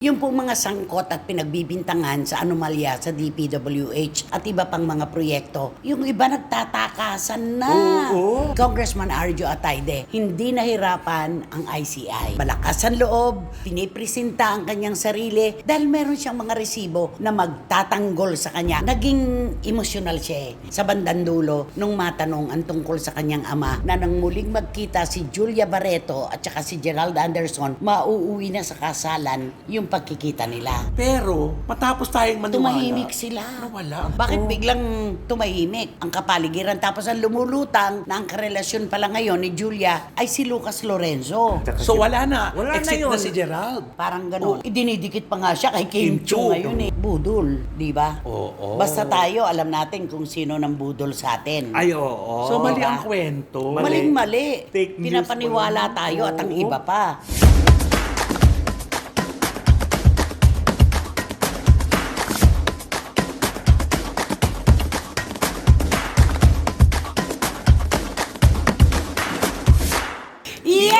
Yung pong mga sangkot at pinagbibintangan sa anomalya sa DPWH at iba pang mga proyekto, yung iba nagtatakasan na. Oo. Congressman Arjo Atayde, hindi nahirapan ang ICI. Malakas ang loob, pinipresenta ang kanyang sarili dahil meron siyang mga resibo na magtatanggol sa kanya. Naging emosyonal siya sa bandang dulo nung matanong ang tungkol sa kanyang ama na nang muling magkita si Julia Barreto at saka si Gerald Anderson, mauuwi na sa kasalan yung pagkikita nila. Pero, matapos tayong maniwala. Tumahimik sila. Nawala. Bakit biglang tumahimik ang kapaligiran? Tapos ang lumulutang na ang karelasyon pala ngayon ni Julia ay si Lucas Lorenzo. So wala na. Wala na Exit yun. na si Gerald. Parang gano'n. Idinidikit pa nga siya kay Kim Kim Chu Chu. ngayon eh. Budol, di ba? Oo. Basta tayo, alam natin kung sino ng budol sa atin. Ay, oo. So mali diba? ang kwento. Maling-mali. Fake news Pinapaniwala pa tayo at ang Oo. iba pa.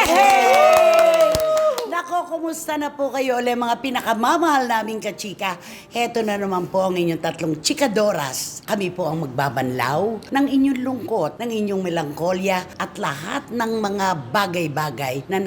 Yay! Nako, kumusta na po kayo ulit mga pinakamamahal naming kachika? Heto na naman po ang inyong tatlong chikadoras. Kami po ang magbabanlaw ng inyong lungkot, ng inyong melangkolya at lahat ng mga bagay-bagay na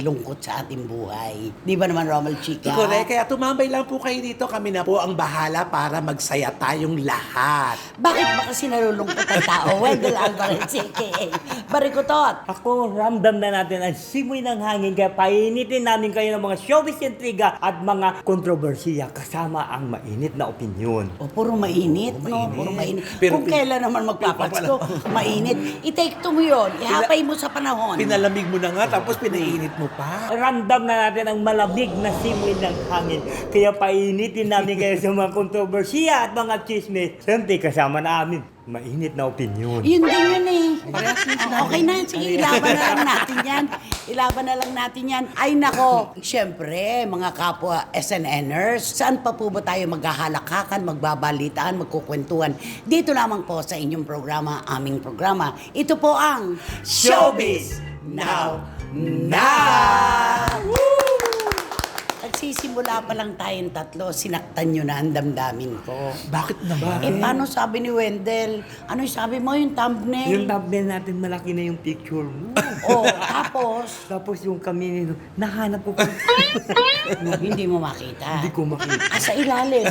lungkot sa ating buhay. Di ba naman, Romel Chika? Correct. Kaya tumambay lang po kayo dito. Kami na po ang bahala para magsaya tayong lahat. Bakit ba kasi nalulungkot ang tao? Wendell Alvarez, a.k.a. Barikutot. Ako, ramdam na natin ang simoy ng hangin kaya painitin namin kayo ng mga showbiz intriga at mga kontrobersiya kasama ang mainit na opinyon. O, puro mainit, no? Puro mainit. Pero Kung kailan naman magpapasko, mainit. I-take two mo yun. Ihapay mo sa panahon. Pinalamig mo na nga, tapos pinainit mo pa. Ramdam na natin ang malamig na simoy ng hangin. Kaya painitin namin kayo sa mga kontrobersiya at mga chismis. Siyempre, kasama namin mainit na opinyon. Yun din yun eh. Parehas yung sinabi. Okay na, sige, ilaban na lang natin yan. Ilaban na lang natin yan. Ay nako, syempre, mga kapwa SNNers, saan pa po ba tayo maghahalakakan, magbabalitaan, magkukwentuhan? Dito lamang po sa inyong programa, aming programa. Ito po ang Showbiz Now Now! Nagsisimula pa lang tayong tatlo, sinaktan nyo na ang damdamin ko. Bakit naman? Paano sabi ni Wendell? Ano yung sabi mo, yung thumbnail? Yung thumbnail natin, malaki na yung picture mo. Oh, tapos, Tapos yung kami, nahanap ko pa. hindi mo makita. Hindi ko makita. Sa ilalim.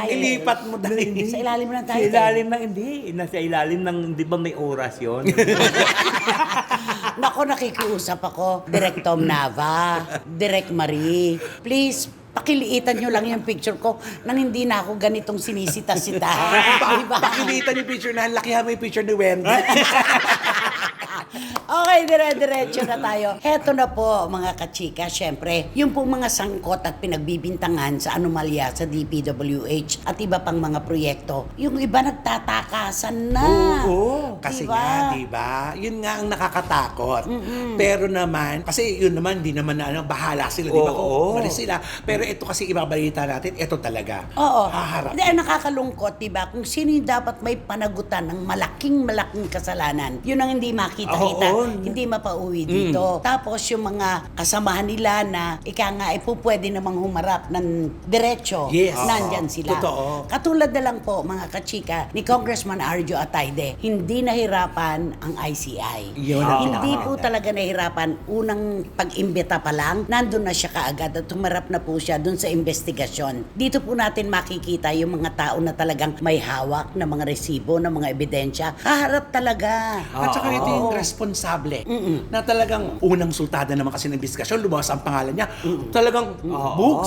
Ilipat mo dahil. Sa ilalim ng Sa title. ilalim ng, hindi. Nasa ilalim ng, di ba may oras yun? Nako, nakikiusap ako. Direk Tom Nava, Direk Marie. Please, pakiliitan nyo lang yung picture ko nang hindi na ako ganitong sinisita-sita. Diba? Pakilitan yung picture na, lakihan mo yung picture ni Wendy. Okay, dire-diretso na tayo. Heto na po, mga kachika. Siyempre, yung pong mga sangkot at pinagbibintangan sa anomalya sa DPWH at iba pang mga proyekto, yung iba nagtatakasan na. Oo. Kasi Diba? nga, di ba? Yun nga ang nakakatakot. Pero naman, kasi yun naman, di naman na, bahala sila, di ba? Oo. Kung umalis sila. Pero ito kasi ibabalita natin, ito talaga. Oo. Haharap. Hindi, ang nakakalungkot, di ba? Kung sino yung dapat may panagutan ng malaking kasalanan, yun ang hindi makita-kita, Oo. hindi mapauwi dito. Tapos yung mga kasamahan nila na ika nga, pwede namang humarap ng diretso, Yes. nandyan sila. Totoo. Katulad na lang po, mga kachika, ni Congressman Arjo Atayde, hindi nahirapan ang ICI. Yun ang Hindi pinaka- po talaga nahirapan. Unang pag-imbita pa lang, nandun na siya kaagad at humarap na po siya dun sa investigasyon. Dito po natin makikita yung mga tao na talagang may hawak na mga resibo, na mga ebidensya. Haharap talaga. At saka ito yung responsable na talagang unang sultada naman kasi ng investigasyon, lumabas ang pangalan niya. Talagang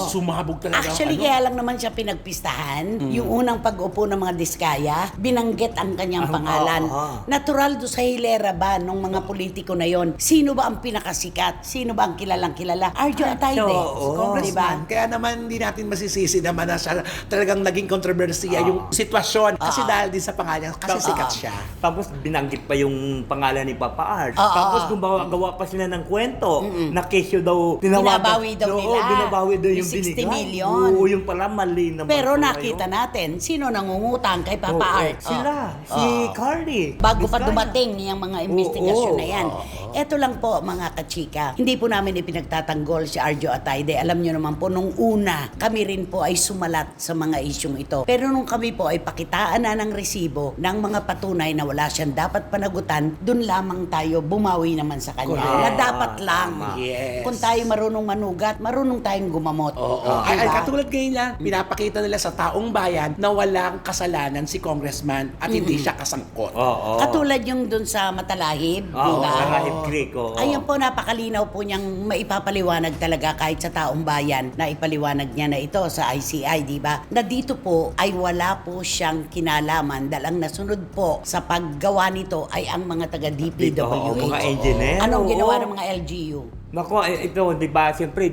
sumabog talaga. Actually, kaya lang naman siya pinagpistahan. Yung unang pag-upo ng mga diskaya, binanggit ang kanyang pangalan. Natural do sa hilera ba nung mga politiko na yon? Sino ba ang pinakasikat? Sino ba ang kilalang kilala? Arjo Atayde. Congressman. Kaya naman hindi natin masisisi naman na siya talagang naging kontrobersiya yung sitwasyon. Kasi dahil din sa pangalan, kasi sikat siya. Tapos binanggit pa yung pangalan ni Papa Art. Oo. Tapos gumagawa pa sila ng kwento na kesyo daw Binabawi daw Oo, nila. binabawi daw yung Yung 60 binigay. million. Oo, yung pala mali naman. Pero pala nakita yun. natin, sino nangungutang kay Papa Oo, Art? Sila. Si Carly. Bago pa Vizcaya. dumating yung mga investigasyon Oo. na yan. Eto lang po mga kachika, hindi po namin ipinagtatanggol si Arjo Atayde. Alam nyo naman po, nung una, kami rin po ay sumalat sa mga isyong ito. Pero nung kami po ay pakitaan na ng resibo ng mga patunay na wala siyang dapat panagutan, dun lamang tayo bumawi naman sa kanya. Correct. Na dapat lang. Yes. Kung tayo marunong manugat, marunong tayong gumamot. Oo. Ay, Diba? katulad ngayon lang, pinapakita nila sa taong bayan na walang kasalanan si congressman at hindi siya kasangkot. Oo. Katulad yung dun sa Matalahib, Oo, diba? Matalahib Creek, oo. Ayun po, napakalinaw po niyang maipapaliwanag talaga kahit sa taong bayan na ipaliwanag niya na ito sa ICI, di ba? Na dito po ay wala po siyang kinalaman dahil ang nasunod po sa paggawa nito ay ang mga taga Oo, DPWH. mga engineer. Anong Oo. ginawa ng mga LGU? Naku, ito, di ba, siyempre,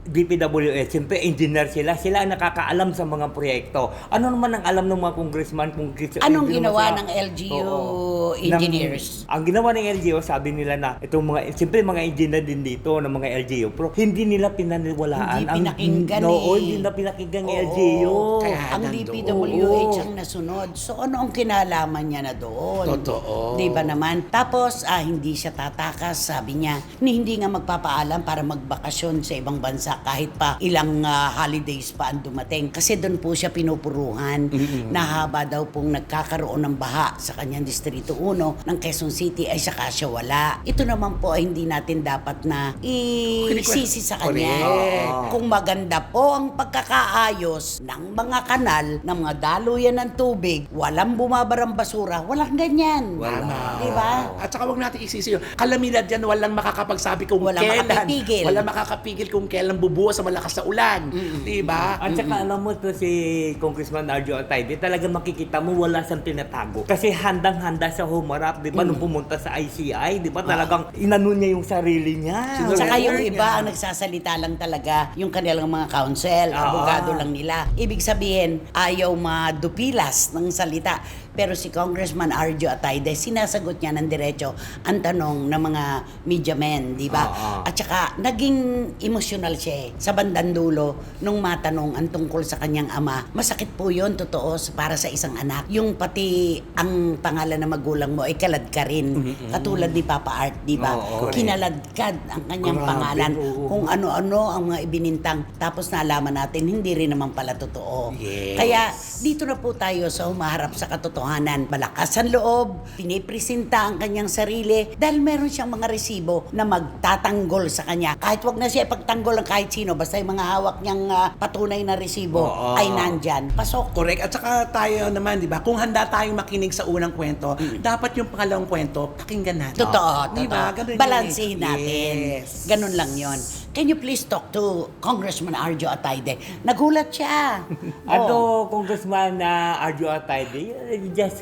DPWH, siyempre, engineer sila ang nakakaalam sa mga proyekto. Ano naman ang alam ng mga congressman kung Anong hindi naman ginawa sa- ng LGU Oo. engineers? Ang ginawa ng LGU, sabi nila na itong mga, siyempre mga engineer din dito ng mga LGU, pero hindi nila pinaniwalaan. Hindi pinakinggan Oo, eh. hindi na pinakinggan ng Oo. LGU. Kaya Ang nandoon. DPWH ang nasunod. So ano ang kinalaman niya na doon? Totoo. Di ba naman? Tapos hindi siya tatakas, sabi niya. Hindi nga magpapaalam para magbakasyon sa ibang bansa kahit pa ilang holidays pa ang dumating. Kasi doon po siya pinupuruhan na haba daw pong nagkakaroon ng baha sa kanyang Distrito 1 ng Quezon City ay saka siya wala. Ito naman po ay hindi natin dapat na isisi sa kanya. Correct. Kung maganda po ang pagkakaayos ng mga kanal, ng mga daluyan ng tubig, walang bumabarang basura, walang ganyan. Tama. Di ba? At saka wag natin isisi yun. Kalamidad yan, walang makakapagsabi kung Walang kailan. makapipigil. Walang makakapigil kung kailan bubuhos sa malakas na ulan. Di ba? At saka alam mo to si Congressman Arjo Atayde, talaga makikita mo wala siyang tinatago. Kasi handang-handa siya humarap, di ba, nung pumunta sa ICI, di ba, talagang inano niya yung sarili niya. Saka yung Sinurrender iba niya. ang nagsasalita lang talaga, yung kanilang mga counsel, abogado lang nila. Ibig sabihin, ayaw madupilas ng salita. Pero si Congressman Arjo Atayde, sinasagot niya ng diretso ang tanong ng mga media men, di ba? At saka, naging emosyonal siya sa bandang dulo nung matanong ang tungkol sa kanyang ama. Masakit po yun, totoo, para sa isang anak. Yung pati ang pangalan ng magulang mo ay kalad ka rin. Katulad ni Papa Art, di ba? Oo. Kinaladkad ang kanyang Grabe, pangalan. oo. Kung ano-ano ang mga ibinintang. Tapos nalaman natin, hindi rin naman pala totoo. Yes. Kaya dito na po tayo sa humaharap sa katotohanan. Malakas ang loob, pinipresenta ang kanyang sarili dahil meron siyang mga resibo na magtatanggol sa kanya. Kahit wag na siya ipagtanggol ng kahit sino, basta yung mga hawak niyang patunay na resibo Oo. ay nandyan. Pasok. Correct. At saka tayo naman, di ba, kung handa tayong makinig sa unang kwento, dapat yung pangalawang kwento, pakinggan natin. Totoo, Di ba? totoo. Ganun yun Balansehin eh. natin. Yes. Ganun lang yon. Can you please talk to Congressman Arjo Atayde? Nagulat siya. Ato, Congressman Arjo Atayde, just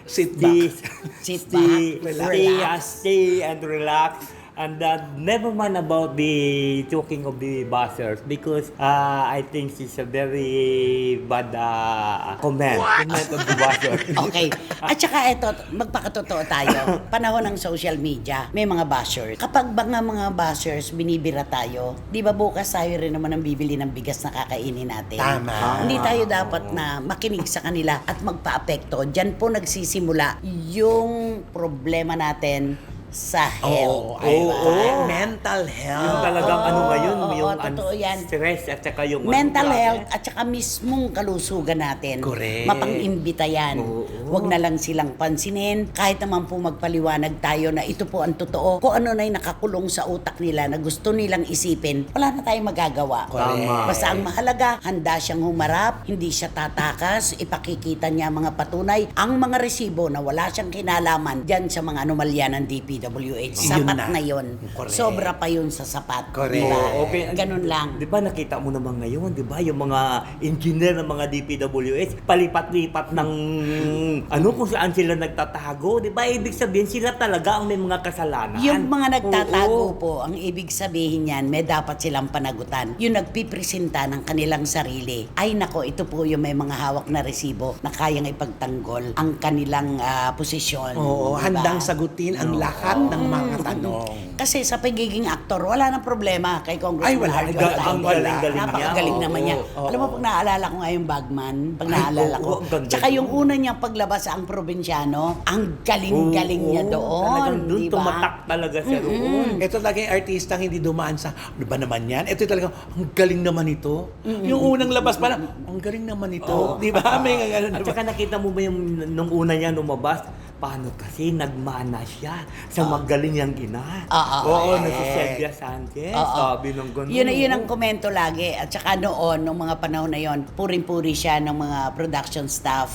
Sit back. Sit back, relax. stay and relax. And never mind about the talking of the buzzers because I think it's a very bad comment of the buzzers. Okay. At saka ito, magpakatotoo tayo. Panahon ng social media, may mga bashers. Kapag mga bashers, binibira tayo, di ba bukas tayo rin naman ang bibili ng bigas na kakainin natin? Tama. Hindi tayo dapat na makinig sa kanila at magpa-apekto. Diyan po nagsisimula yung problema natin sa health. Mental Yung health. talagang ano ngayon, oo, yung totoo yan. stress at saka yung Mental ano, health at saka mismong kalusugan natin. Correct. Mapang-imbita yan. Huwag na lang silang pansinin. Kahit naman po magpaliwanag tayo na ito po ang totoo. Kung ano na yung nakakulong sa utak nila na gusto nilang isipin, wala na tayong magagawa. Correct. Basta ang mahalaga, handa siyang humarap, hindi siya tatakas, ipakikita niya mga patunay, ang mga resibo na wala siyang kinalaman dyan sa mga anomalya ng DPWH. Sapat na. na yun. Correct. Sobra pa yun sa sapat. Correct. Diba? Oo, okay. Ganun lang. Di ba nakita mo naman ngayon, di ba, yung mga engineer ng mga DPWH, palipat-lipat ng ano kung saan sila nagtatago, di ba? Ibig sabihin sila talaga ang may mga kasalanan. Yung mga nagtatago Oo. po, ang ibig sabihin yan, may dapat silang panagutan. Yung nagpipresenta ng kanilang sarili, ay nako, ito po yung may mga hawak na resibo na kayang ipagtanggol ang kanilang posisyon. Oo, Diba? handang sagutin ang lahat ng mga tanong. Kasi sa pagiging aktor, wala nang problema kay Congressman Ay, Arjo Ang Atayde. galing-galing niya. Napakagaling naman niya. Oo. Alam mo, pag naalala ko nga yung Bagman, pag naalala ko, oo, ganda tsaka yung doon. una niyang paglabas ang probinsyano, ang galing-galing niya doon. Talagang doon di ba? tumatak talaga siya roon. Ito talaga yung artistang hindi dumaan sa, ano ba naman yan? Ito talaga, ang galing naman ito. Yung unang labas pa lang, ang galing naman ito. Di ba? May ganun. At saka nakita mo ba yung nung una niya lumabas, paano kasi nagmana siya sa magaling niyang ina. Oo, correct. si Sylvia Sanchez. Oo. Sabi nung gano'n. Yun ang komento lagi. At saka noon, nung mga panahon na yon, puring-puri siya ng mga production staff.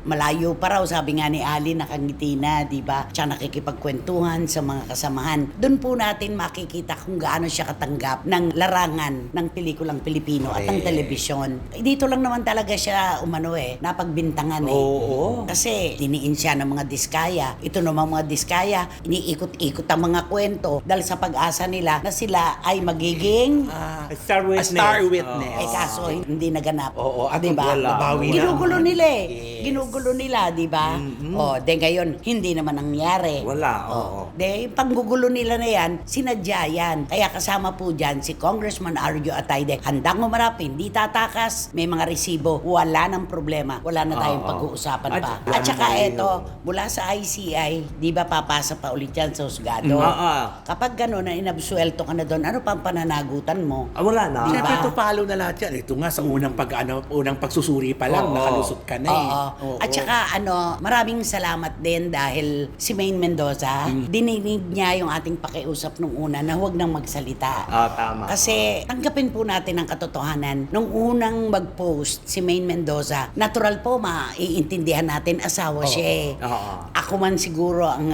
Malayo pa raw, sabi nga ni Ali, nakangiti na, di ba? Tsaka nakikipagkwentuhan sa mga kasamahan. Doon po natin makikita kung gaano siya katanggap ng larangan ng pelikulang Pilipino at ng telebisyon. Dito lang naman talaga siya napagbintangan eh. Oo. Kasi tiniin siya ng mga diskaya. Ito naman mga diskaya, iniikot-ikot ang mga kwento dahil sa pag-asa nila na sila ay magiging Star A Witness. star witness. eh kaso hindi naganap. Oo, at diba? wala. nabawi na. Ginugulo nila eh. Yes. Ginugulo nila, di ba? De ngayon, hindi naman nangyari. Wala, oo. De, yung panggugulo nila na yan, sinadya yan. Kaya kasama po dyan si Congressman Arjo Atayde. Handang umarap, hindi tatakas, may mga resibo, wala nang problema. Wala na tayong Oo. pag-uusapan At- pa. At saka eto, mula sa ICI, di ba papasa pa ulit yan sa husgado? Kapag gano'n na inabsuelto ka na doon, ano pang pananagutan mo? Wala na. Diba? Siyempre, ito follow na lahat yan. Ito nga sa unang unang pagsusuri pa lang, Oo. nakalusot ka na eh. Oo. At saka maraming salamat din dahil si Maine Mendoza, dininig niya yung ating pakiusap nung una na huwag nang magsalita. Tama. Kasi tanggapin po natin ang katotohanan. Nung unang mag-post si Maine Mendoza, natural po maiintindihan natin asawa siya eh. Oo. Ako man siguro ang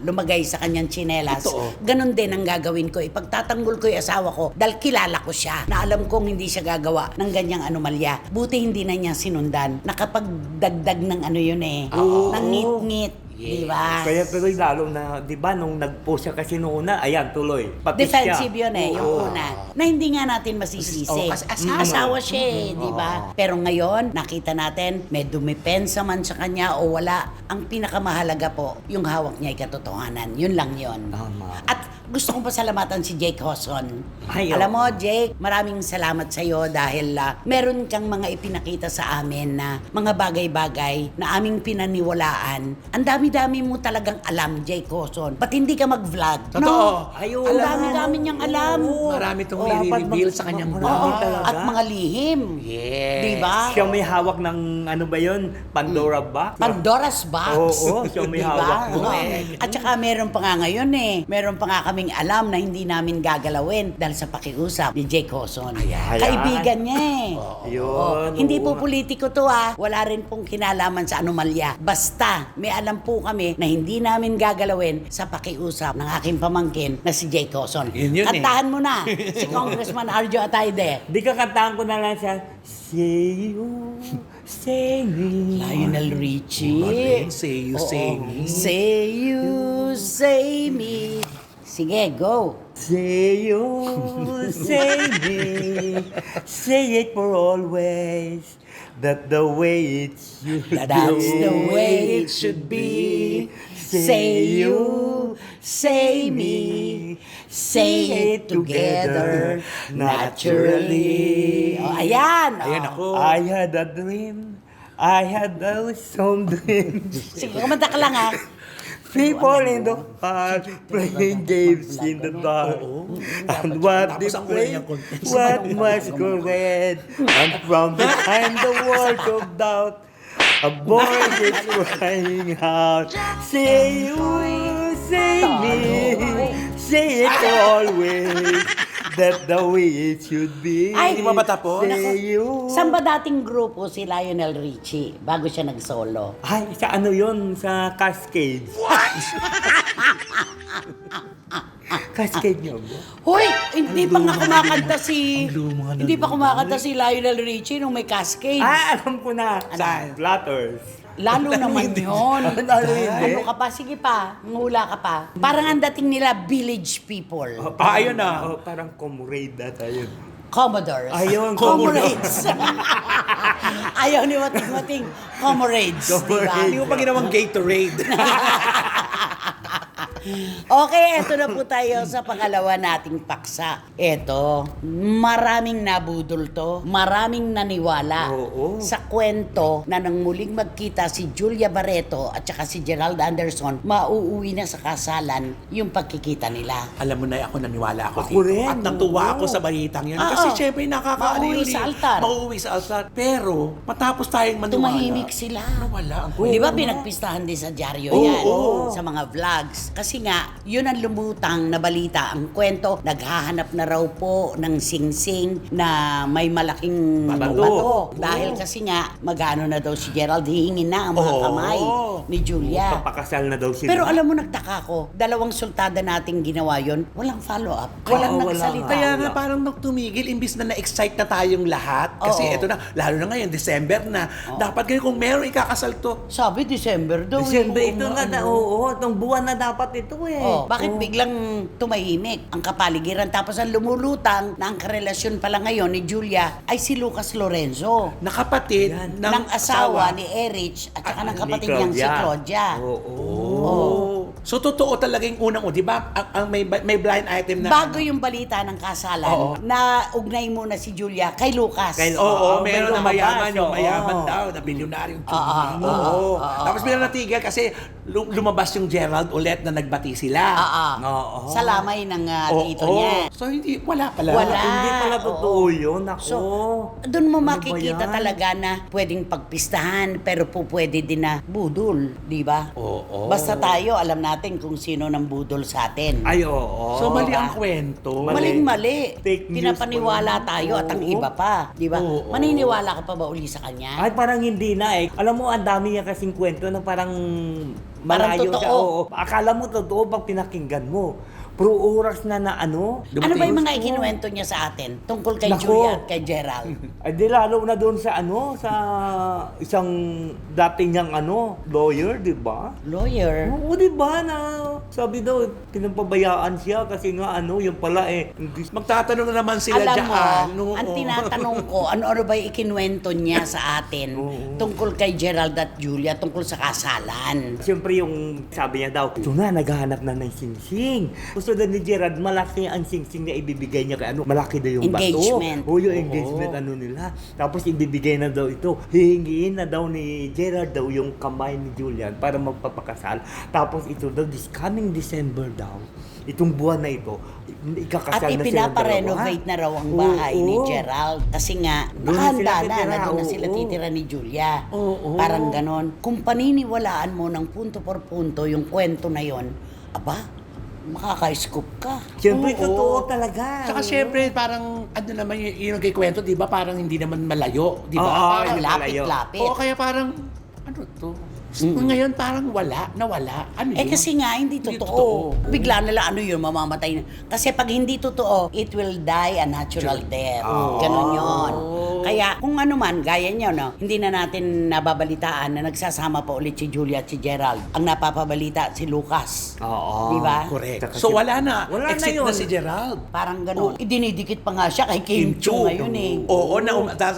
lumagay sa kanyang tsinelas. Totoo. Ganon din ang gagawin ko. Ipagtatanggol ko yung asawa ko dahil kilala ko siya na alam kong hindi siya gagawa ng ganyang anomalya. Buti hindi na niya sinundan. Nakapagdagdag ng ano yun eh. Ng ngit-ngit. Di ba? Kaya tuloy lalo na, di ba, nung nag-post siya kasi noong una, ayan, tuloy. Pati Defensive siya. yun eh, yung una. Na hindi nga natin masisisi. kasi Asawa siya eh, di ba? Pero ngayon, nakita natin, may dumipensa man sa kanya o wala. Ang pinakamahalaga po, yung hawak niya ay katotohanan. Yun lang yun. Tama. At gusto kong pasalamatan si Jake Hoson. Ay, Alam mo, oo. Jake, maraming salamat sa iyo dahil meron kang mga ipinakita sa amin na mga bagay-bagay na aming pinaniwalaan. Ang dami-dami mo talagang alam, Jake Hoson. Ba't hindi ka mag-vlog? Totoo. No? Ayun. Ang dami-dami niyang alam. Marami itong Dapat i-reveal sa kanyang mag- vlog. Oo, talaga. at mga lihim. Yes. Di ba? Siya may hawak ng, ano ba yun? Pandora box? Pandora's Box. Oo, siya may Di ba? hawak doon. Oo. At saka meron pa nga ngayon eh. Meron pa nga kaming alam na hindi namin gagalawin dahil sa pakiusap ni Jake Hoson. Ayan. Kaibigan niya eh. Yun. Hindi po politiko to Wala rin pong kinalaman sa anomalya. Basta may alam po kami na hindi namin gagalawin sa pakiusap ng aking pamangkin na si Jake Hoson. Yun eh. Kantahan mo na si Congressman Arjo Atayde. Di ka kantahan ko na lang siya, say you, say me. Lionel Richie. Magaling. Say you, say me. Say you, say me. Sige, go. Say you, say me, say it for always, that the way it should That's be. the way it should be. Say you, say me, say it together, naturally. Oh, ayan. Ayan ako. I had a dream, I had some dreams. Sige, kumanta ka lang People in the park playing games in the dark. And what they Tapos ang una play, niyang contest. what was correct. And from behind the walls of doubt, a boy is crying out, say you, say me, say it always, that the way it should be. Ay, Hindi pa ba tapos? Say you. Saan ba dating grupo si Lionel Richie bago siya nag-solo? Ay, sa ano yun? Sa Cascades. Cascade niyo ba? Hoy, hindi pa nga kumakanta si... luma na Hindi pa kumakanta si Lionel Richie nung may cascade. Alam ko na. Saan? Platters. Lalo naman yun. Lalo hindi. Ano ka pa? Sige pa. Ngula ka pa. Parang ang dating nila village people. Ayun na. Oh, parang comrade data yun. Commodores. Ayun, Comrades. Ayaw ni Mating-Mating. Comrades. Diba? Hindi mo pa ginawang Gatorade. Okay, eto na po tayo sa pangalawa nating paksa. Eto, maraming nabudol to, maraming naniwala Oo. sa kwento na nang muling magkita si Julia Barreto at saka si Gerald Anderson, mauuwi na sa kasalan yung pagkikita nila. Alam mo na, ako naniwala ako Ako dito. rin. At natuwa Oo. ako sa balitang yan. Oo. Kasi syempre nakakaaliw Mauuwi sa altar. Mauuwi sa altar. Pero, matapos tayong maniwala. Tumahimik sila. Nawala ang Di ba Oo. pinagpistahan din sa dyaryo Oo, yan, oo. sa mga vlogs. Kasi nga, yun ang lumutang na balita. Ang kwento, naghahanap na raw po ng singsing na may malaking Bato. bato. Dahil kasi nga, magano na daw si Gerald, hihingin na ang mga Oo. kamay ni Julia. Papakasal na daw sila. Pero alam mo, nagtaka ko, dalawang sultada nating ginawa yun, walang follow-up. Walang Oo, wala nagsalita. nga. Kaya nga parang tumigil, imbis na na-excite na tayong lahat. Kasi Oo. eto na, lalo na ngayon, December na. Dapat ngayon kung meron ikakasal to. Sabi, December daw. December eh. ito na, oo, itong buwan na dapat ito eh. Oh, bakit Oo. biglang tumahimik ang kapaligiran tapos ang lumulutang na ang karelasyon pala ngayon ni Julia ay si Lucas Lorenzo Nakapatid Yan. ng asawa ni Erich at saka ng kapatid niyang si Claudia. Oo. So totoo talaga yung unang, di ba? Ang may blind item na. Bago yung balita ng kasalan, Oo. na ugnay muna si Julia kay Lucas. Oo, Oo, meron na may mayaman, lumabas, yung oo. mayaman daw, na bilyonaryong Oo. Oo. Tapos bilang natigil kasi lumabas yung Gerald ulit na nagbati sila. Oo. Sa lamay ng tito Oo. niya. So hindi, wala pala. Wala. Hindi pala Oo. totoo yun. Ako. So, doon mo Ano ba makikita yan? talaga na pwedeng pagpistahan pero po pwede din na budol, di ba? Oo. Basta tayo, alam natin kung sino nang budol sa atin. Ay, oo. So mali ang kwento. Mali. Maling-mali. Fake news Pinapaniwala pa lang. tayo at ang Oo. iba pa. Di ba? Oo. Maniniwala ka pa ba uli sa kanya? Ay, parang hindi na eh. Alam mo, ang dami niya kasing kwento na parang Parang malayo totoo. siya. Oo. Akala mo totoo pag pinakinggan mo. Pro oras na ano. Ano ba yung mga Gusto. ikinuwento niya sa atin tungkol kay Nako. Julia at kay Gerald? Ay, di lalo na doon sa sa isang dating niyang lawyer, di ba? Lawyer? Oo, di ba na sabi daw, pinapabayaan siya kasi nga yung pala Magtatanong na naman sila Alam dyan. mo, ang tinatanong ko, ano ba yung ikinuwento niya sa atin tungkol kay Gerald at Julia, tungkol sa kasalan? Siyempre yung sabi niya daw, ito na, naghahanap na ng singsing. Gusto na ni Gerald, malaki ang singsing na ibibigay niya kay malaki daw yung Engagement. bato. O yung engagement nila. Tapos ibibigay na daw ito. Hihingiin na daw ni Gerald daw yung kamay ni Julian para magpapakasal. Tapos ito daw, this coming December daw, itong buwan na ito, ikakasal At na silang ipinaparenovate na raw ang bahay Oo. ni Gerald. Kasi nga, Doon na nakahanda sila na, titira, na doon na sila oo. titira ni Julia. Oo. Parang ganon. Kung paniniwalaan mo ng punto por punto yung kwento na yon, aba, makaka-scoop ka. Siyempre, Oo. totoo talaga. Saka syempre, parang, ano naman yung nagkikwento, di ba? Parang hindi naman malayo, di ba? Oo, Parang hindi Lapit-lapit. Oo, kaya parang, ano to? Ngayon parang nawala. Ano Eh yun? kasi nga, hindi Hindi totoo. totoo. Bigla nila yun, mamamatay na. Kasi pag hindi totoo, it will die a natural death. Ganon yun. Kaya kung ano man, gaya nyo, no, hindi na natin nababalitaan na nagsasama pa ulit si Julia at si Gerald. Ang napapabalita si Lucas. Oo. Di ba? Correct. Saka So si- wala na. Wala na Exit yun. na si Gerald. Parang ganon. Idinidikit pa nga siya kay Kim Chu ngayon eh. Oo,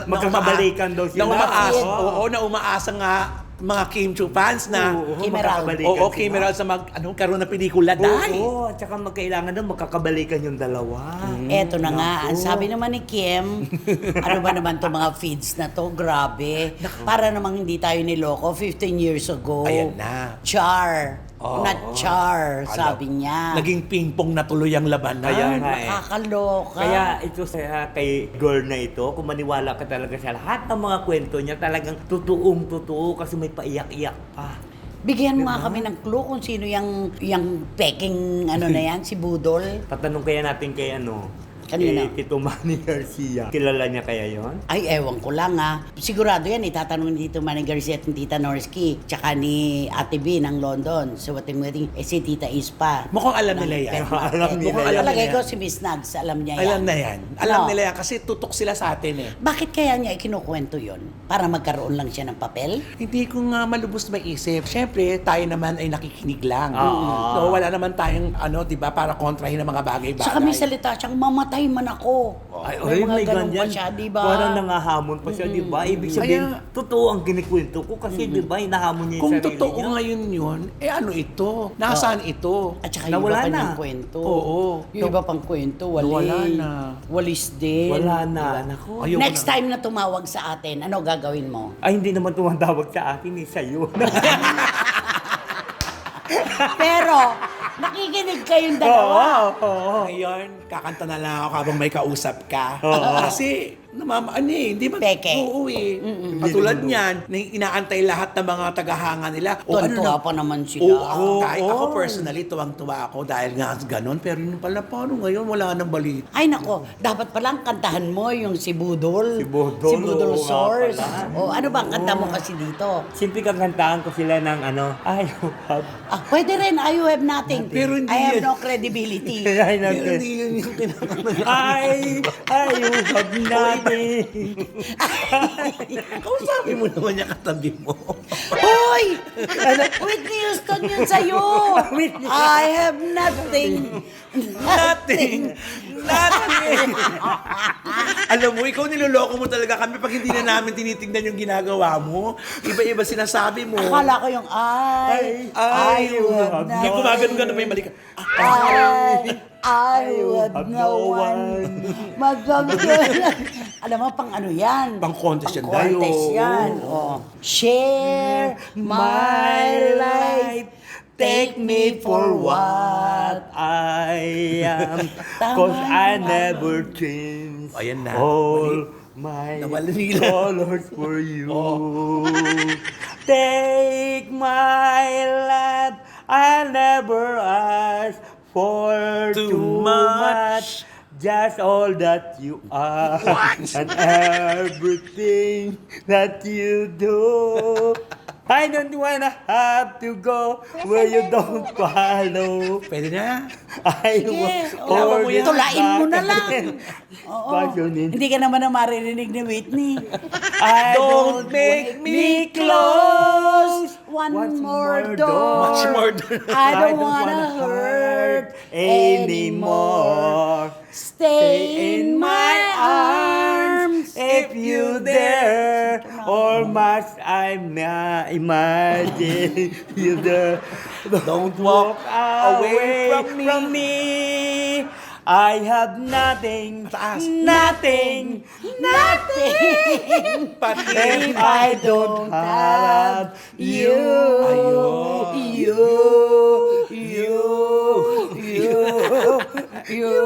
Magkakabalikan daw sila. umaasa, Oo. na umaasa nga mga Kim Chu fans na Kimeral. magkakabalikan sila. Kimeral sa karoon na pelikula dahil. Oo, at saka magkailangan daw magkakabalikan yung dalawa. Eto na nga, ang sabi naman ni Kim, ano ba naman to mga feeds na to, grabe. Para namang hindi tayo niloko 15 years ago. Ayan na. Char. Oo. Not char, sabi niya. Naging ping-pong na tuloy ang labanan. Kaya nga eh. Nakakaloka. Kaya ito sa kay girl na ito, kung maniwala ka talaga sa lahat ng mga kwento niya, talagang totoong-totoo kasi may paiyak-iyak pa. Bigyan mo nga kami ng clue kung sino yung peking na yan, si Budol. Patanong kaya natin kay Kanina? kay Tito Manny Garcia. Kilala niya kaya yon? Ay, ewan ko lang ha. Sigurado yan, itatanong ni Tito Manny Garcia at ni Tita Norsky, tsaka ni Ate B ng London. So, what I'm waiting, si Tita Ispa. Mukhang alam nila yan. Alam nila Mukhang yan. alam Palagay nila ko yan. si Miss Nags, alam niya yan. Alam na yan. Alam No. nila yan kasi tutok sila sa atin eh. Bakit kaya niya ikinukwento yon? Para magkaroon lang siya ng papel? Hindi ko nga malubos maisip. Siyempre, tayo naman ay nakikinig lang. Oo. So, wala naman tayong, di ba, para kontrahin ng mga bagay-bagay. Saka may salita siyang mamatay Ay, man ako. May mga ganun pa siya, di ba? Parang nangahamon pa siya, di ba? Ibig sabihin, Kaya- totoo ang kinikwento ko kasi, di ba, hinahamon niya yung Kung sarili totoo niya. ngayon yun, ano ito? Nasaan ito? At saka Nawala yung iba pa na. niyang kwento. Oo. Yung iba pang kwento, Nawala na. Walis din. Wala na. Nako. Ayoko Next na. time na tumawag sa atin, ano gagawin mo? Ay, hindi naman tumatawag sa akin, sa'yo. Pero, nakikinig kayong dalawa. Ngayon, kakanta na lang ako habang may kausap ka. Oo. Kasi, hindi ba? Peke. Oo eh. Katulad niyan, na inaantay lahat ng mga tagahanga nila. Tuwan-tuwa pa naman sila. Ako personally, tuwang-tuwa ako dahil nga ganun. Pero yun pala, paano ngayon? Wala nang balita. Ay nako, dapat palang kantahan mo yung si Budol. Si Budol, Si Budol oo nga Source. pala. O ano ba ang kanta mo kasi dito? Simple kakantahan ko sila ng I have... Pwede rin, I have nothing. Pero hindi I have yan. no credibility. I have Pero hindi yun yung kinakanta. I have nothing. Kausapin mo naman yung katabi mo. Hoy! Whitney Houston yun sa'yo! I have nothing. Nothing! Alam mo, ikaw niloloko mo talaga kami pag hindi na namin tinitignan yung ginagawa mo. Iba-iba sinasabi mo. Akala ko yung I have nothing. Yung gumagano-gano pa yung balikan. I would no one Alam mo, pang ano yan? Pang contest yan, Pang contest Dayo. yan. Oh. Share my life. Take me for what I am. Tama Cause I naman. never change. Ayan na. All my Nawala nila. colors for you. Take my life. I never ask for Too too much. much. Just all that you are and everything that you do. I don't wanna have to go where you don't follow. Pwede na. I Sige, Tawa mo yan. tulain mo na lang. Oo. Passionin. Hindi ka naman na maririnig ni Whitney. I Don't make me close one more door. Much more than- I don't wanna hurt anymore. Stay in my arms if you dare, or must I imagine you there? Don't walk away from me. I have nothing, Taas. nothing, nothing. Pati if I don't have you. Ayun. You.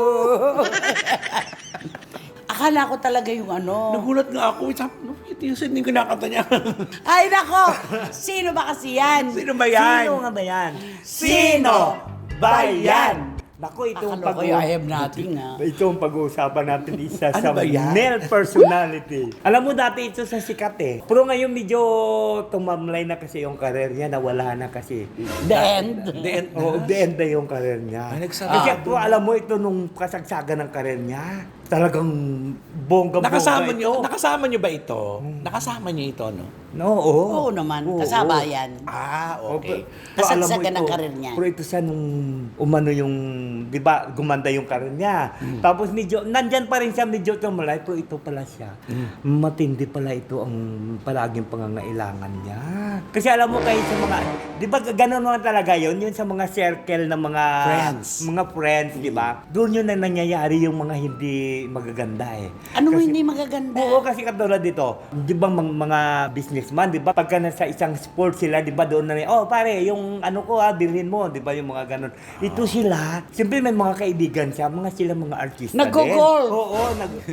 Akala ko talaga yung ano. Nagulat nga ako. Ito yung hindi ko nakanta niya. Ay nako, sino ba kasi yan? Sino ba yan? Sino nga ba yan? Sino ba yan? Naku, itong Akala ko yung I have nothing ha. Ito ang pag-uusapan natin isa Ano sa ba yan? male personality. Alam mo dati ito sa sikat eh. Pero ngayon medyo tumamlay na kasi yung karir niya, nawala na kasi. The end. The end na. Oo, the end na yung karir niya. Ay, nagsarado Kasi na. po, alam mo ito nung kasagsagan ng karir niya, talagang bongga-bongga Nakasama niyo ba ito? Nakasama niyo ito, no? No, oo. Oo naman, Oo, kasabayan. Ah, okay. Kasagsagan ng karir niya. Pero ito sa nung umano yung, di ba, gumanda yung karir niya. Tapos medyo, nandyan pa rin siya medyo tumalay, pero ito pala siya. Matindi pala ito ang palaging pangangailangan niya. Kasi alam mo kayo sa mga, di ba gano'n naman talaga yun sa mga circle ng mga friends, di ba? Doon yun na nangyayari yung mga hindi magaganda eh. Anong Kasi- hindi magaganda? Oo, kasi katulad dito, di ba mga businessman, di ba, pagka nasa isang sport sila, di ba, doon na, oh pare, yung ano ko bilhin mo, di ba, yung mga ganun. Ito sila, siyempre may mga kaibigan siya, mga artista Nag-golf. din. Oo,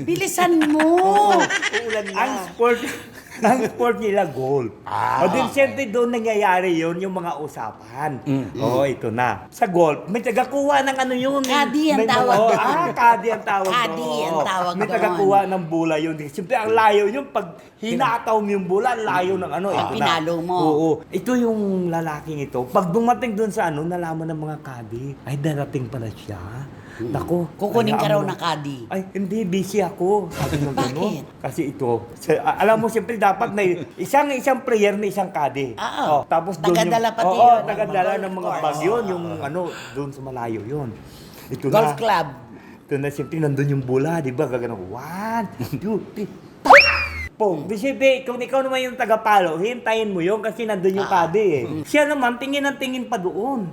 Bilisan mo! Uulan na. ang sport nila, golf. O din, siyempre doon nangyayari yun, yung mga usapan. Oo, ito na. Sa golf, may tagakuha ng ano yun. Caddy ang may- tawag Oo, doon. caddy ang tawag Caddy doon. ang tawag May doon. tagakuha ng bola yun. Siyempre, ang layo yun, pag hinataw mo yung bola, ang layo ng ano. Ito na. pinalo mo. Oo. Ito yung lalaking ito. Pag dumating doon sa ano, nalaman ng mga caddy, ay darating pala siya. Nako. Kukunin ka raw hayaan mo na caddy. Ay, hindi, busy ako. Sabi ng Bakit? gano'n. Kasi ito, alam mo, siyempre dapat may isang player na isang caddy. Oo. Tapos doon Tagadala pati Oo, yun. tagadala ng mga Golf bag course. yun, yung ano, doon sa malayo yun. Ito Golf na. club. Ito na siyempre, nandun yung bola, di ba? Gagano, 1, 2, 3, Pong. Di siyempre, kung ikaw naman yung tagapalo, hintayin mo yun kasi nandun yung kadi eh. Siya naman, tingin ng tingin pa doon.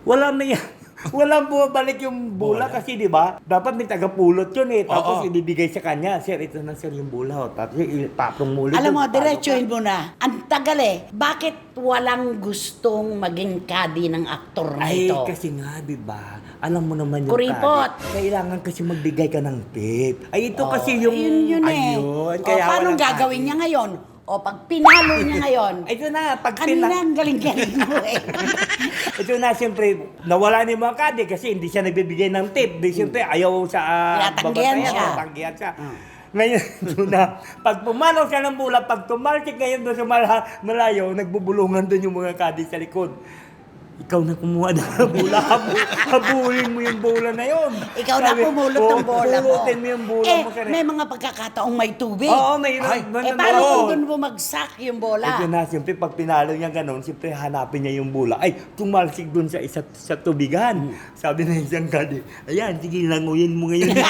Wala na yan. Walang bumabalik yung bola kasi di ba? Dapat may tagapulot yun eh. Tapos ibibigay sa kanya. Sir, ito na sir yung bola. Tapos ipapong muli. Alam mo, doon. diretsuhin mo na. Ang tagal eh. Bakit walang gustong maging kadi ng aktor na Ay, ito? kasi nga, di ba? Alam mo naman yung Kuripot. kadi. Kailangan kasi magbigay ka ng tip. Ay, ito Oo, kasi yung... yun eh. Ayun, O, kaya paano walang gagawin kadi. niya ngayon? O, pag pinalo niya ngayon, Ito na, pag kanina ang galing-galing mo eh. Ito na, siyempre, nawala ni mga kadi kasi hindi siya nagbibigay ng tip. Di siyempre, ayaw sa... Tinatanggihan babatayan, siya. tinatanggihan siya. Ngayon, doon na, pag pumanaw siya ng bola, pag tumalsik ngayon doon sa malayo, nagbubulungan doon yung mga kadi sa likod. Ikaw na kumuha ng bola, habulin mo yung bola na yun. Ikaw na pumulot ng bola mo. Pulutin mo yung bola Eh, mo. may mga pagkakataong may tubig. Oo, may Paano kung doon bumagsak yung bola? Ito na, siyempre, pag pinalo niya gano'n, siyempre, hanapin niya yung bola. Ay, tumalsik doon sa tubigan. Sabi na isang kadi, ayan, sige, languyin mo ngayon.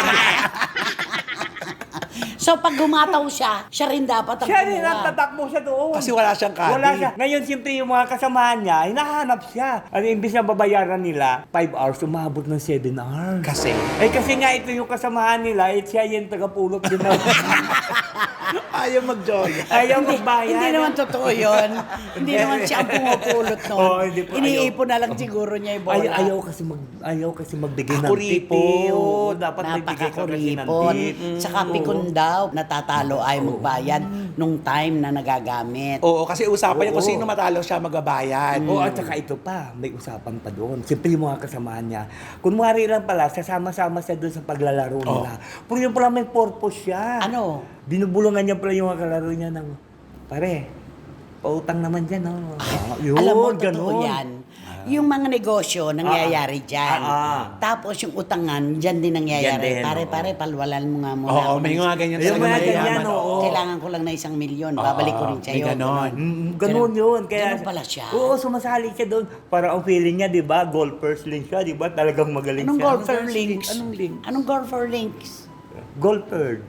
So, pag gumataw siya, siya rin dapat ang Siya rin kumuha. ang tatakbo siya doon. Kasi wala siyang kadi. Wala siya. Ngayon, siyempre, yung mga kasamahan niya, hinahanap siya. At imbis na babayaran nila, 5 hours, umabot ng 7 hours. Kasi, Kasi nga, ito yung kasamahan nila, siya yung tagapulot din na. ayaw mag-joy. Ayaw magbayad. Hindi naman totoo yun. Hindi naman siya ang pumupulot nun. Oo, hindi po, Iniipon na lang siguro niya yung bola. Ayaw kasi magbigay ng Kuripot. tipo. Dapat magbigay ka kasi ng Napakakuripot. tip. Saka pikon daw, natatalo ay magbayad nung time na nagagamit. Oo, kasi usapan niya kung Oo. sino matalo siya magbabayad. Oo, at saka ito pa, may usapan pa doon. Siyempre yung mga kasamahan niya. Kunwari lang pala, sasama-sama siya doon sa paglalaro nila. Pero yung pala may purpose siya. Ano? Binubulungan niya pala yung mga kalaro niya ng, pare, pautang naman dyan, no? Yun, Alam mo, totoo ganun. yan. Yung mga negosyo, nangyayari dyan. Tapos yung utangan, dyan din nangyayari. Yan din, Pare, palwalan mo nga muna. Oo, ako may ng- mga ganyan Yung talaga mga mayayaman. ganyan, oo. Kailangan ko lang na 1,000,000. Babalik ko rin may sa'yo. ganon. Ganun yun. Kaya, Ganun pala siya. Oo, sumasali siya doon. Para ang feeling niya, di ba, golfers link siya, di ba? Talagang magaling Anong siya. golfer links? Anong link? Anong golfer links? Golfer.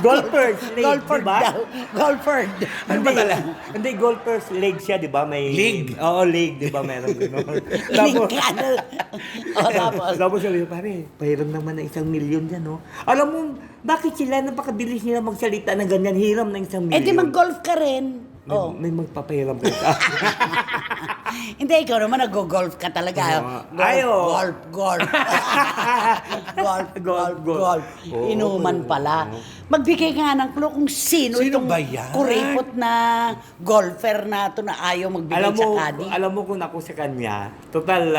Golfers league, Golfer di ba? daw. Golfer. Ano ba talaga? Hindi, golfers league siya, di ba? May League? Oo, league, di ba? Meron gano'n. Link ano? O tapos, Tapos sabi ko, pare, pahiram naman ng 1,000,000 yan, no? Alam mo, bakit sila napakabilis nila magsalita ng ganyan, hiram ng 1,000,000? eh di mag-golf ka rin. Oh. May magpapahiram ka sa Hindi, ikaw naman nag-golf ka talaga. Ayo. Golf. Golf. Oo. Inuman pala. Magbigay ka nga ng clue kung sino Sino itong ba yan? kuripot na golfer na ito na ayaw magbigay sa kadi. alam mo kung ako sa kanya, total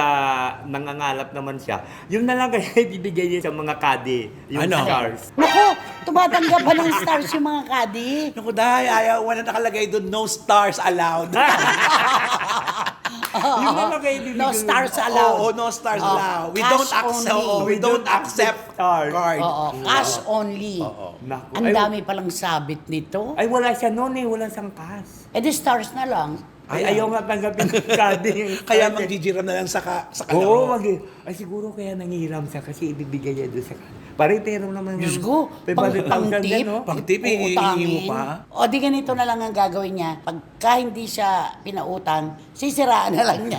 nangangalap naman siya. Yung na lang kaya ibibigay niya sa mga kadi, yung Ano? stars. Naku, tumatanggap ba ng stars yung mga kadi? Naku, dahil ayaw, wala nakalagay doon, no stars allowed. Yung na lang kaya ibibigay. No stars allowed. Oo, no stars Oh, allowed. We cash don't accept, only. we don't accept stars. card. Oo, cash only. Naku, Ang ay, dami palang sabit nito. Ay, wala siya noon eh. Wala siyang cash. Eh di stars na lang. Ay, ayaw nga tanggapin ng kadi. Kaya magjijiram na lang sa Oo, kalaro. ay siguro kaya nangihiram siya kasi ibibigay niya doon sa kadi. Pare, pero naman. Diyos ko, pang tip, Pang-tip, hihingi mo pa. O di ganito na lang ang gagawin niya. Pagka hindi siya pinautang, sisiraan na lang niya.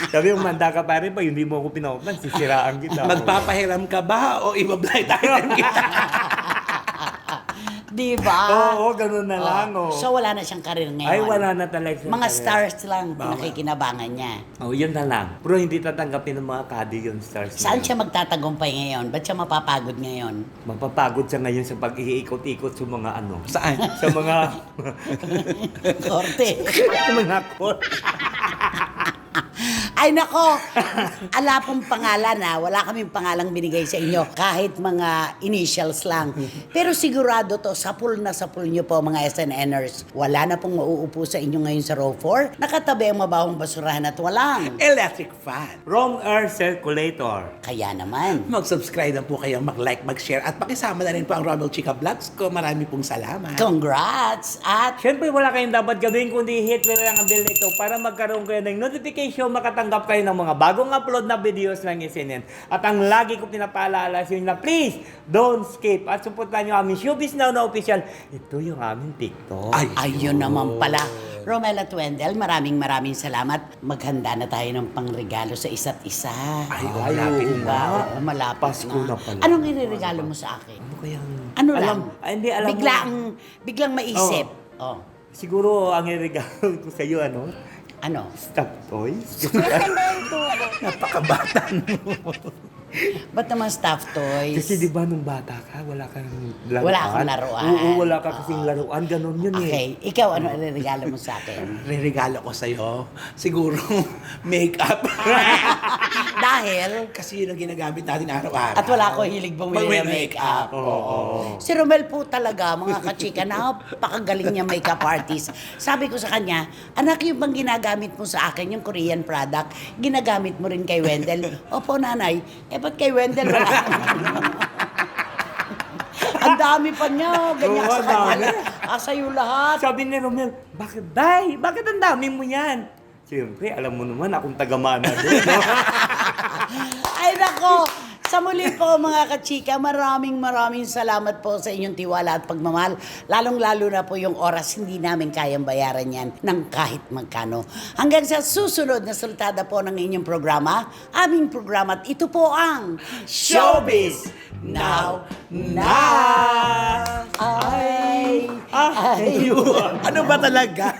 Sabi yung manda ka pare pa, hindi mo ako pinautan, sisiraan kita. Magpapahiram ka ba o iba-blind item kita? Di ba? Oo, ganun na lang. Oh. So wala na siyang karir ngayon. Ay, wala na talaga. siyang Mga karir. stars lang nakikinabangan niya. Oh, yun na lang. Pero hindi tatanggapin ng mga kadi yung stars. na Saan yun. siya magtatagumpay ngayon? Ba't siya mapapagod ngayon? Mapapagod siya ngayon sa pag-iikot-ikot sa mga ano. Saan? Sa mga... Korte. sa mga court. Ay nako, ala pong pangalan ha. Wala kaming pangalang binigay sa inyo. Kahit mga initials lang. Pero sigurado to, sapul na sapul nyo po mga SNNers. Wala na pong mauupo sa inyo ngayon sa row 4. Nakatabi ang mabahong basurahan at walang. Electric fan. Wrong air circulator. Kaya naman. Mag-subscribe na po kayo, mag-like, mag-share, at pakisama na rin po ang Romel Chica Vlogs ko. Marami pong salamat. Congrats! At Siyempre, wala kayong dapat gawin kundi hit na lang ang bell nito para magkaroon kayo ng notification makatanggap makatanggap kayo ng mga bagong upload na videos ng SNN. At ang lagi ko pinapaalala sa inyo na please, don't skip. At supportan nyo aming Showbiz Now na official. Ito yung aming TikTok. Ayun naman pala. Romel at Wendell, maraming salamat. Maghanda na tayo ng pangregalo sa isa't isa. Ay, malapit oo na. nga. Oo, malapit Pasko na pala. Anong ireregalo mo sa akin? Ano kayang... Ano lang? Hindi, alam Biglang maisip. Oh. Siguro ang regalo ko sa iyo, ano? Ano? Stuffed toys? Napakabata mo. Ba't naman stuffed toys? Kasi di ba nung bata ka, wala kang laruan? Wala akong laruan. Oo, wala ka kasing laruan. Ganon yun eh. Okay, ikaw ano ireregalo mo sa akin? Regalo ko sa'yo, siguro, makeup. Dahil, Kasi yun ang ginagamit natin araw-araw. at wala akong hilig bumili ng makeup. Oo. Si Romel po talaga, mga kachika, napakagaling niya makeup artist. Sabi ko sa kanya, anak, yung bang ginagamit mo sa akin, yung Korean product, ginagamit mo rin kay Wendell? Opo, nanay. Ba't kay Wendell wala? Ang dami pa niya, ganyan Oo, sa kanya. Sa'yo lahat. Sabi ni Romel, bakit, Day? Bakit ang dami mo yan? Siyempre, alam mo naman, akong taga-mana doon. No? Ay nako, sa muli po mga kachika, maraming salamat po sa inyong tiwala at pagmamahal. Lalong-lalo na po yung oras, hindi namin kayang bayaran yan ng kahit magkano. Hanggang sa susunod na sultada po ng inyong programa, aming programa at ito po ang Showbiz Now Na! Ay! Ano ba talaga?